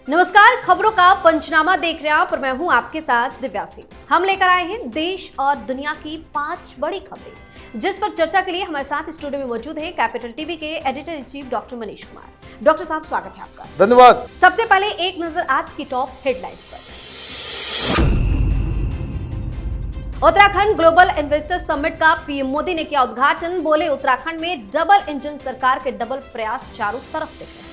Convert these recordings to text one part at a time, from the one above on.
नमस्कार, खबरों का पंचनामा देख रहे हैं आप और मैं हूं आपके साथ दिव्या सिंह। हम लेकर आए हैं देश और दुनिया की 5 बड़ी खबरें, जिस पर चर्चा के लिए हमारे साथ स्टूडियो में मौजूद है कैपिटल टीवी के editor in chief doctor Manish Kumar. Doctor साहब, स्वागत है आपका। धन्यवाद। सबसे पहले एक नजर आज की टॉप हेडलाइंस पर। उत्तराखंड ग्लोबल इन्वेस्टर समिट का पीएम मोदी ने किया उद्घाटन। बोले, उत्तराखंड में डबल इंजन सरकार के डबल प्रयास चारों तरफ दिख रहे हैं।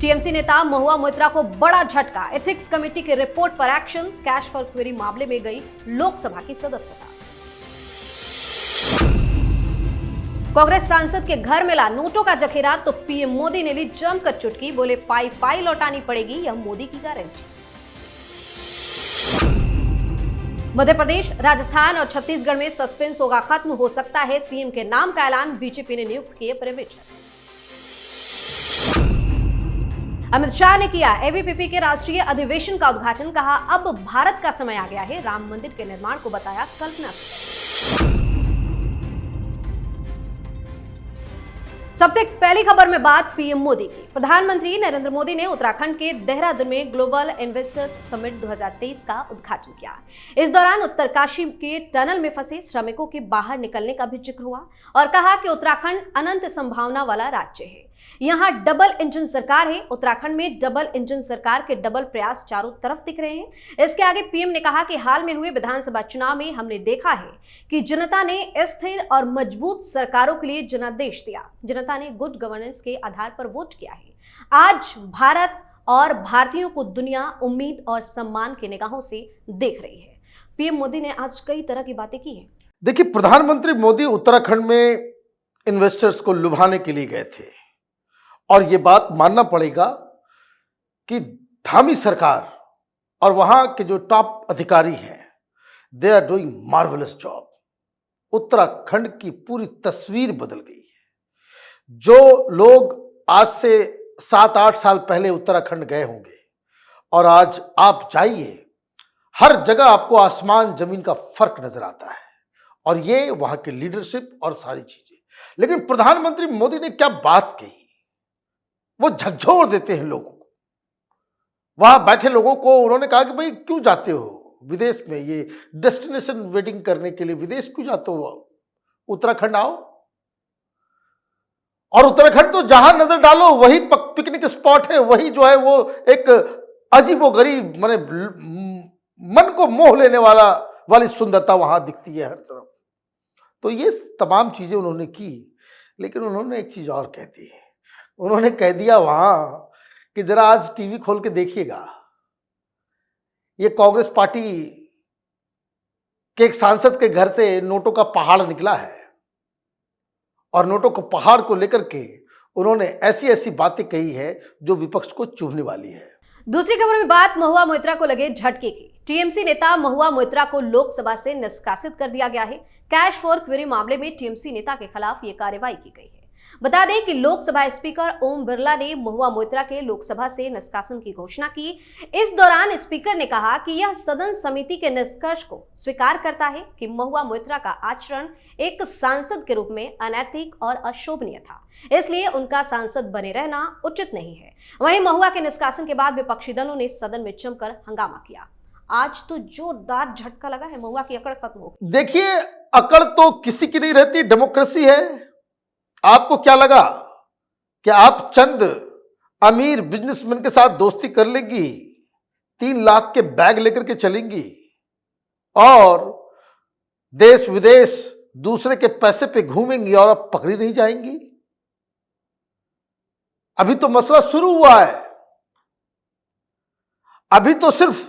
टीएमसी नेता महुआ मोइत्रा को बड़ा झटका। एथिक्स कमेटी की रिपोर्ट पर एक्शन। कैश फॉर क्वेरी मामले में गई लोकसभा की सदस्यता। कांग्रेस सांसद के घर मिला नोटों का जखीरा, तो पीएम मोदी ने ली जमकर चुटकी। बोले, पाई पाई लौटानी पड़ेगी, यह मोदी की गारंटी। मध्य प्रदेश, राजस्थान और छत्तीसगढ़ में सस्पेंस होगा खत्म। हो सकता है सीएम के नाम का ऐलान। बीजेपी ने नियुक्त किए पर्यवेक्षक। अमित शाह ने किया एबीवीपी के राष्ट्रीय अधिवेशन का उद्घाटन। कहा, अब भारत का समय आ गया है। राम मंदिर के निर्माण को बताया कल्पना से। सबसे पहली खबर में बात पीएम मोदी की। प्रधानमंत्री नरेंद्र मोदी ने उत्तराखंड के देहरादून में ग्लोबल इन्वेस्टर्स समिट 2023 का उद्घाटन किया। इस दौरान उत्तरकाशी के टनल में फंसे श्रमिकों के बाहर निकलने का भी जिक्र हुआ और कहा कि उत्तराखंड अनंत संभावना वाला राज्य है। यहाँ डबल इंजन सरकार है। उत्तराखंड में डबल इंजन सरकार के डबल प्रयास चारों तरफ दिख रहे हैं। इसके आगे पीएम ने कहा कि हाल में हुए विधानसभा चुनाव में हमने देखा है कि जनता ने स्थिर और मजबूत सरकारों के लिए जनादेश दिया। जनता ने गुड गवर्नेंस के आधार पर वोट किया है। आज भारत और भारतीयों को दुनिया उम्मीद और सम्मान की निगाहों से देख रही है। पीएम मोदी ने आज कई तरह की बातें की है। देखिए, प्रधानमंत्री मोदी उत्तराखंड में इन्वेस्टर्स को लुभाने के लिए गए थे और ये बात मानना पड़ेगा कि धामी सरकार और वहां के जो टॉप अधिकारी हैं, they are doing marvellous job. Uttarakhand की पूरी तस्वीर बदल गई है। जो लोग आज से 7-8 साल पहले उत्तराखंड गए होंगे और आज आप जाइए, हर जगह आपको आसमान जमीन का फर्क नजर आता है, और ये वहां की लीडरशिप और सारी चीजें। लेकिन प्रधानमंत्री मोदी ने क्या बात कही, वो झकझोर देते हैं लोगों को। वहां बैठे लोगों को उन्होंने कहा कि भाई क्यों जाते हो विदेश में, ये डेस्टिनेशन वेडिंग करने के लिए विदेश क्यों जाते हो, उत्तराखंड आओ। और उत्तराखंड तो जहां नजर डालो वही पिकनिक स्पॉट है, वही जो है वो एक अजीबोगरीब माने मन को मोह लेने वाली सुंदरता वहां दिखती है हर तरफ। तो ये तमाम चीजें उन्होंने की, लेकिन उन्होंने एक चीज और कह दी है। उन्होंने कह दिया वहां कि जरा आज टीवी खोल के देखिएगा, ये कांग्रेस पार्टी के एक सांसद के घर से नोटों का पहाड़ निकला है, और नोटों को पहाड़ को लेकर के उन्होंने ऐसी ऐसी बातें कही है जो विपक्ष को चुभने वाली है। दूसरी खबर में बात महुआ मोइत्रा को लगे झटके की। टीएमसी नेता महुआ मोइत्रा को लोकसभा से निष्कासित कर दिया गया है। कैश फॉर क्वेरी मामले में टीएमसी नेता के खिलाफ ये कार्रवाई की गई है। बता दें कि लोकसभा स्पीकर ओम बिरला ने महुआ मोइत्रा के लोकसभा से निष्कासन की घोषणा की। इस दौरान स्पीकर ने कहा कि यह सदन समिति के निष्कर्ष को स्वीकार करता है कि महुआ मोइत्रा का आचरण एक सांसद के रूप में अनैतिक और अशोभनीय था, इसलिए उनका सांसद बने रहना उचित नहीं है। वहीं महुआ के निष्कासन के बाद विपक्षी दलों ने सदन में जमकर हंगामा किया। आज तो जोरदार झटका लगा है, महुआ की अकड़ खत्म हो गई। देखिए, अकड़ तो किसी की नहीं रहती, डेमोक्रेसी है। आपको क्या लगा कि आप चंद अमीर बिजनेसमैन के साथ दोस्ती कर लेंगी, 3 लाख के बैग लेकर के चलेंगी और देश विदेश दूसरे के पैसे पे घूमेंगी और अब पकड़ी नहीं जाएंगी? अभी तो मसला शुरू हुआ है। अभी तो सिर्फ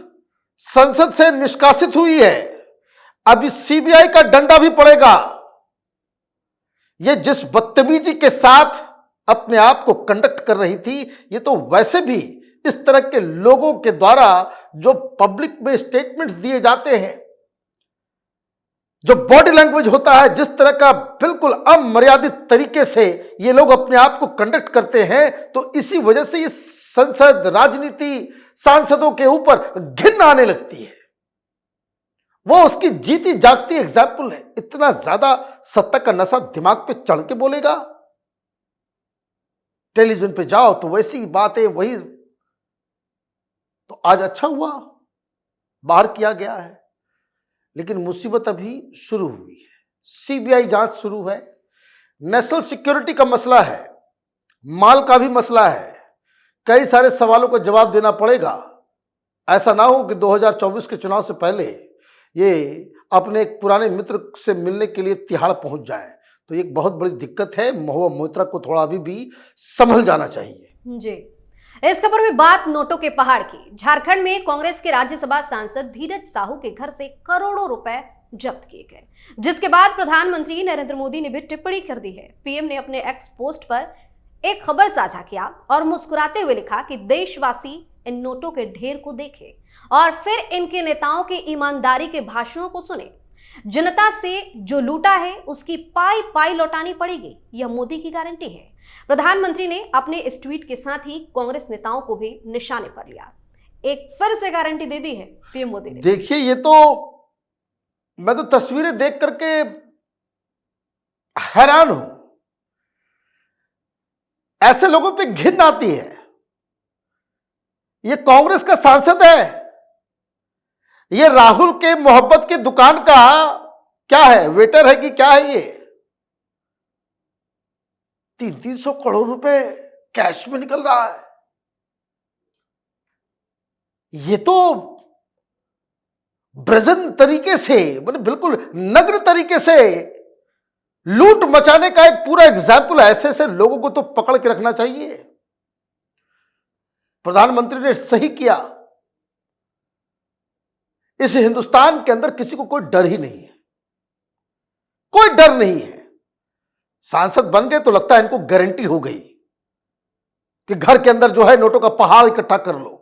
संसद से निष्कासित हुई है, अभी सीबीआई का डंडा भी पड़ेगा। ये जिस बदतमीजी के साथ अपने आप को कंडक्ट कर रही थी, ये तो वैसे भी इस तरह के लोगों के द्वारा जो पब्लिक में स्टेटमेंट्स दिए जाते हैं, जो बॉडी लैंग्वेज होता है, जिस तरह का बिल्कुल अमर्यादित तरीके से ये लोग अपने आप को कंडक्ट करते हैं, तो इसी वजह से ये संसद, राजनीति, सांसदों के ऊपर घिन आने लगती है। वो उसकी जीती जागती एग्जाम्पल है। इतना ज्यादा सत्ता का नशा दिमाग पे चढ़ के बोलेगा। टेलीविजन पे जाओ तो वैसी बातें वही। तो आज अच्छा हुआ बाहर किया गया है, लेकिन मुसीबत अभी शुरू हुई है। सीबीआई जांच शुरू है, नेशनल सिक्योरिटी का मसला है, माल का भी मसला है, कई सारे सवालों का जवाब देना पड़ेगा। ऐसा ना हो कि 2024 के चुनाव से पहले ये अपने एक पुराने मित्र से मिलने के लिए तिहाड़ पहुंच जाए, तो एक बहुत बड़ी दिक्कत है। महुआ मोइत्रा को थोड़ा अभी भी संभल जाना चाहिए। जी, इस खबर में बात नोटों के पहाड़ की। झारखंड में कांग्रेस के राज्यसभा सांसद धीरज साहू के घर से करोड़ों रुपए जब्त किए गए, जिसके बाद प्रधानमंत्री नरेंद्र मोदी ने भी टिप्पणी कर दी है। पीएम ने अपने एक्स पोस्ट पर एक खबर साझा किया और मुस्कुराते हुए लिखा कि देशवासी इन नोटों के ढेर को देखें और फिर इनके नेताओं के ईमानदारी के भाषणों को सुने। जनता से जो लूटा है उसकी पाई पाई लौटानी पड़ेगी, यह मोदी की गारंटी है। प्रधानमंत्री ने अपने इस ट्वीट के साथ ही कांग्रेस नेताओं को भी निशाने पर लिया। एक फिर से गारंटी दे दी है पीएम मोदी ने। देखिए, ये तो मैं तो तस्वीरें देख करके हैरान हूं। ऐसे लोगों पे घिन आती है। ये कांग्रेस का सांसद है, ये राहुल के मोहब्बत की दुकान का क्या है, वेटर है कि क्या है? ये 300 करोड़ रुपए कैश में निकल रहा है। ये तो ब्रजन तरीके से, मतलब बिल्कुल नग्न तरीके से लूट मचाने का एक पूरा एग्जाम्पल है। ऐसे ऐसे लोगों को तो पकड़ के रखना चाहिए। प्रधानमंत्री ने सही किया। इस हिंदुस्तान के अंदर किसी को कोई डर ही नहीं है, कोई डर नहीं है। सांसद बन गए तो लगता है इनको गारंटी हो गई कि घर के अंदर जो है नोटों का पहाड़ इकट्ठा कर लो।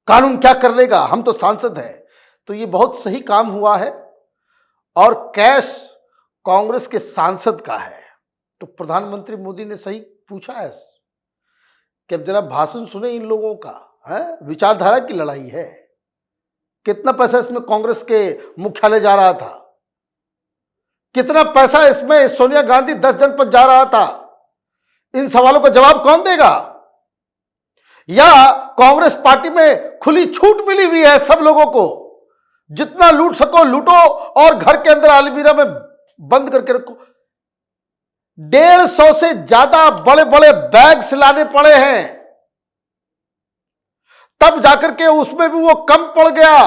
कानून क्या कर लेगा, हम तो सांसद हैं। तो ये बहुत सही काम हुआ है और कैश कांग्रेस के सांसद का है। तो प्रधानमंत्री मोदी ने सही पूछा है कि अब जरा भाषण सुने इन लोगों का। है विचारधारा की लड़ाई है। कितना पैसा इसमें कांग्रेस के मुख्यालय जा रहा था, कितना पैसा इसमें सोनिया गांधी 10 जनपद जा रहा था, इन सवालों का जवाब कौन देगा? या कांग्रेस पार्टी में खुली छूट मिली हुई है सब लोगों को, जितना लूट सको लूटो और घर के अंदर अलमीरा में बंद करके रखो। 150 से ज्यादा बड़े बड़े बैग्स लाने पड़े हैं, तब जाकर के उसमें भी वो कम पड़ गया।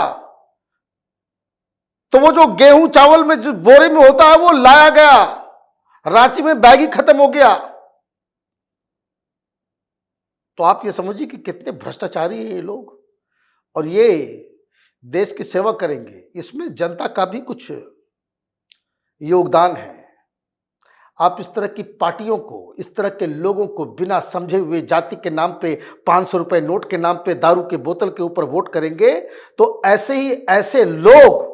तो वो जो गेहूं चावल में जो बोरे में होता है वो लाया गया, रांची में बैग ही खत्म हो गया। तो आप ये समझिए कि कितने भ्रष्टाचारी हैं ये लोग, और ये देश की सेवा करेंगे। इसमें जनता का भी कुछ योगदान है। आप इस तरह की पार्टियों को, इस तरह के लोगों को बिना समझे हुए जाति के नाम पे, 500 रुपए नोट के नाम पे, दारू के बोतल के ऊपर वोट करेंगे, तो ऐसे ही ऐसे लोग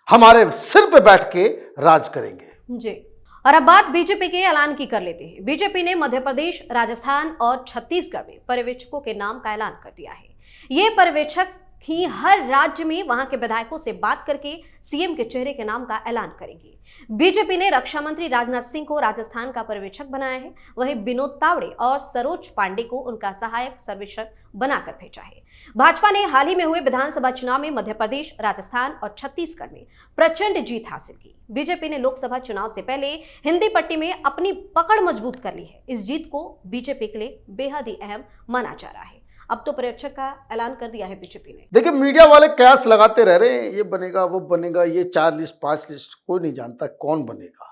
हमारे सिर पे बैठ के राज करेंगे। जी, और अब बात बीजेपी के ऐलान की कर लेते हैं। बीजेपी ने मध्य प्रदेश, राजस्थान और छत्तीसगढ़ में पर्यवेक्षकों के नाम का ऐलान कर दिया है। ये पर्यवेक्षक ही हर राज्य में वहां के विधायकों से बात करके सीएम के चेहरे के नाम का ऐलान करेंगे। बीजेपी ने रक्षा मंत्री राजनाथ सिंह को राजस्थान का पर्यवेक्षक बनाया है, वहीं विनोद तावड़े और सरोज पांडे को उनका सहायक सर्वेक्षक बनाकर भेजा है। भाजपा ने हाल ही में हुए विधानसभा चुनाव में मध्य प्रदेश, राजस्थान और छत्तीसगढ़ में प्रचंड जीत हासिल की। बीजेपी ने लोकसभा चुनाव से पहले हिंदी पट्टी में अपनी पकड़ मजबूत कर ली है। इस जीत को बीजेपी के लिए बेहद ही अहम माना जा रहा है। अब तो पर्यवेक्षक का ऐलान कर दिया है बीजेपी ने। देखिए, मीडिया वाले कयास लगाते रह रहे हैं, ये बनेगा वो बनेगा, ये 4 लिस्ट 5 लिस्ट, कोई नहीं जानता कौन बनेगा।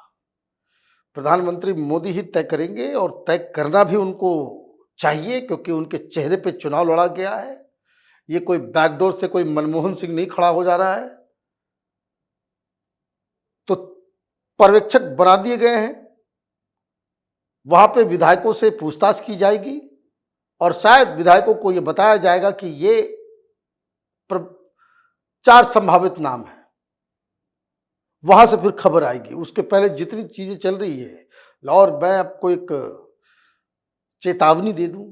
प्रधानमंत्री मोदी ही तय करेंगे, और तय करना भी उनको चाहिए, क्योंकि उनके चेहरे पे चुनाव लड़ा गया है। ये कोई बैकडोर से कोई मनमोहन सिंह नहीं खड़ा हो जा रहा है। तो पर्यवेक्षक बना दिए गए हैं, वहां पे विधायकों से पूछताछ की जाएगी और शायद विधायकों को यह बताया जाएगा कि ये 4 संभावित नाम हैं। वहां से फिर खबर आएगी। उसके पहले जितनी चीजें चल रही है, और मैं आपको एक चेतावनी दे दूं,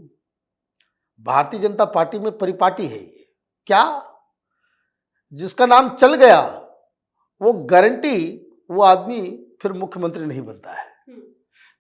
भारतीय जनता पार्टी में परिपाटी है ये। क्या जिसका नाम चल गया वो गारंटी वो आदमी फिर मुख्यमंत्री नहीं बनता है।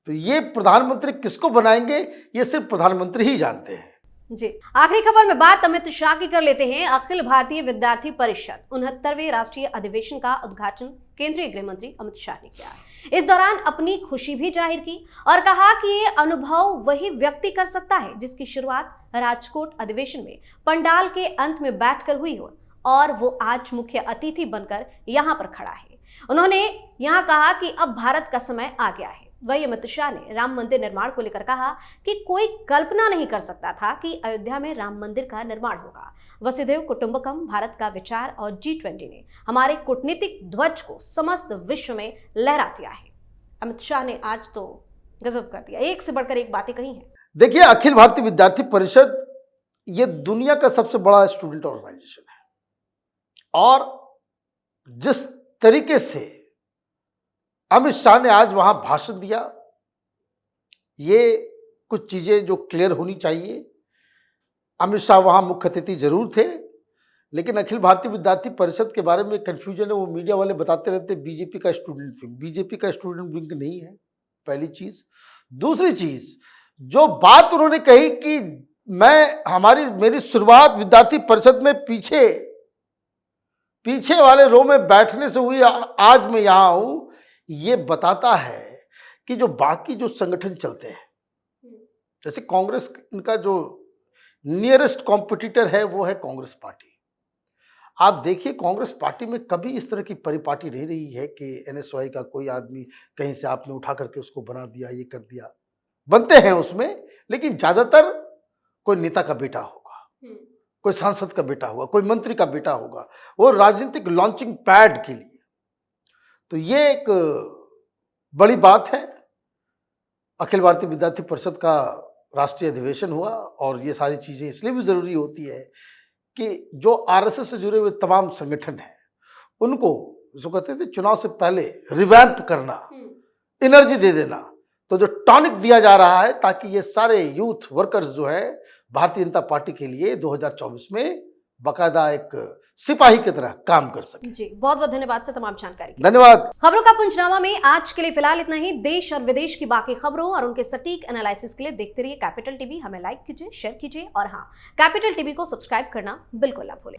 तो ये प्रधानमंत्री किसको बनाएंगे ये सिर्फ प्रधानमंत्री ही जानते हैं। जी, आखिरी खबर में बात अमित शाह की कर लेते हैं। अखिल भारतीय विद्यार्थी परिषद 69वें राष्ट्रीय अधिवेशन का उद्घाटन केंद्रीय गृह मंत्री अमित शाह ने किया। इस दौरान अपनी खुशी भी जाहिर की और कहा कि ये अनुभव वही व्यक्ति कर सकता है जिसकी शुरुआत राजकोट अधिवेशन में पंडाल के अंत में बैठकर हुई हो और वो आज मुख्य अतिथि बनकर यहाँ पर खड़ा है। उन्होंने यहाँ कहा कि अब भारत का समय आ गया है। वही अमित शाह ने राम मंदिर निर्माण को लेकर कहा कि कोई कल्पना नहीं कर सकता था कि अयोध्या में राम मंदिर का निर्माण होगा। वसुधैव कुटुंबकम भारत का विचार और G20 ने हमारे कूटनीतिक ध्वज को समस्त विश्व में लहरा दिया है। अमित शाह ने आज तो गजब कर दिया, एक से बढ़कर एक बातें कही हैं। देखिए, अखिल भारतीय विद्यार्थी परिषद ये दुनिया का सबसे बड़ा स्टूडेंट ऑर्गेनाइजेशन है और जिस तरीके से अमित शाह ने आज वहां भाषण दिया, ये कुछ चीजें जो क्लियर होनी चाहिए। अमित शाह वहां मुख्य अतिथि जरूर थे, लेकिन अखिल भारतीय विद्यार्थी परिषद के बारे में कंफ्यूजन है। वो मीडिया वाले बताते रहते बीजेपी का स्टूडेंट विंग, बीजेपी का स्टूडेंट विंग नहीं है, पहली चीज। दूसरी चीज, जो बात उन्होंने कही कि मेरी शुरुआत विद्यार्थी परिषद में पीछे वाले रो में बैठने से हुई और आज मैं यहां हूं, ये बताता है कि जो बाकी जो संगठन चलते हैं, जैसे कांग्रेस, इनका जो नियरेस्ट कॉम्पिटिटर है वो है कांग्रेस पार्टी। आप देखिए, कांग्रेस पार्टी में कभी इस तरह की परिपाटी नहीं रही है कि NSY का कोई आदमी कहीं से आपने उठा करके उसको बना दिया, ये कर दिया। बनते हैं उसमें, लेकिन ज्यादातर कोई नेता का बेटा होगा, कोई सांसद का बेटा होगा, कोई मंत्री का बेटा होगा, वो राजनीतिक लॉन्चिंग पैड के लिए। तो ये एक बड़ी बात है। अखिल भारतीय विद्यार्थी परिषद का राष्ट्रीय अधिवेशन हुआ और ये सारी चीजें इसलिए भी जरूरी होती है कि जो RSS से जुड़े हुए तमाम संगठन हैं उनको, जिसको कहते थे चुनाव से पहले रिवैम्प करना, एनर्जी दे देना, तो जो टॉनिक दिया जा रहा है ताकि ये सारे यूथ वर्कर्स जो है भारतीय जनता पार्टी के लिए 2024 में बाकायदा एक सिपाही की तरह काम कर सके। जी, बहुत बहुत धन्यवाद सर तमाम जानकारी। धन्यवाद। खबरों का पंचनामा में आज के लिए फिलहाल इतना ही। देश और विदेश की बाकी खबरों और उनके सटीक एनालिसिस के लिए देखते रहिए कैपिटल टीवी। हमें लाइक कीजिए, शेयर कीजिए और हाँ, कैपिटल टीवी को सब्सक्राइब करना बिल्कुल ना भूलें।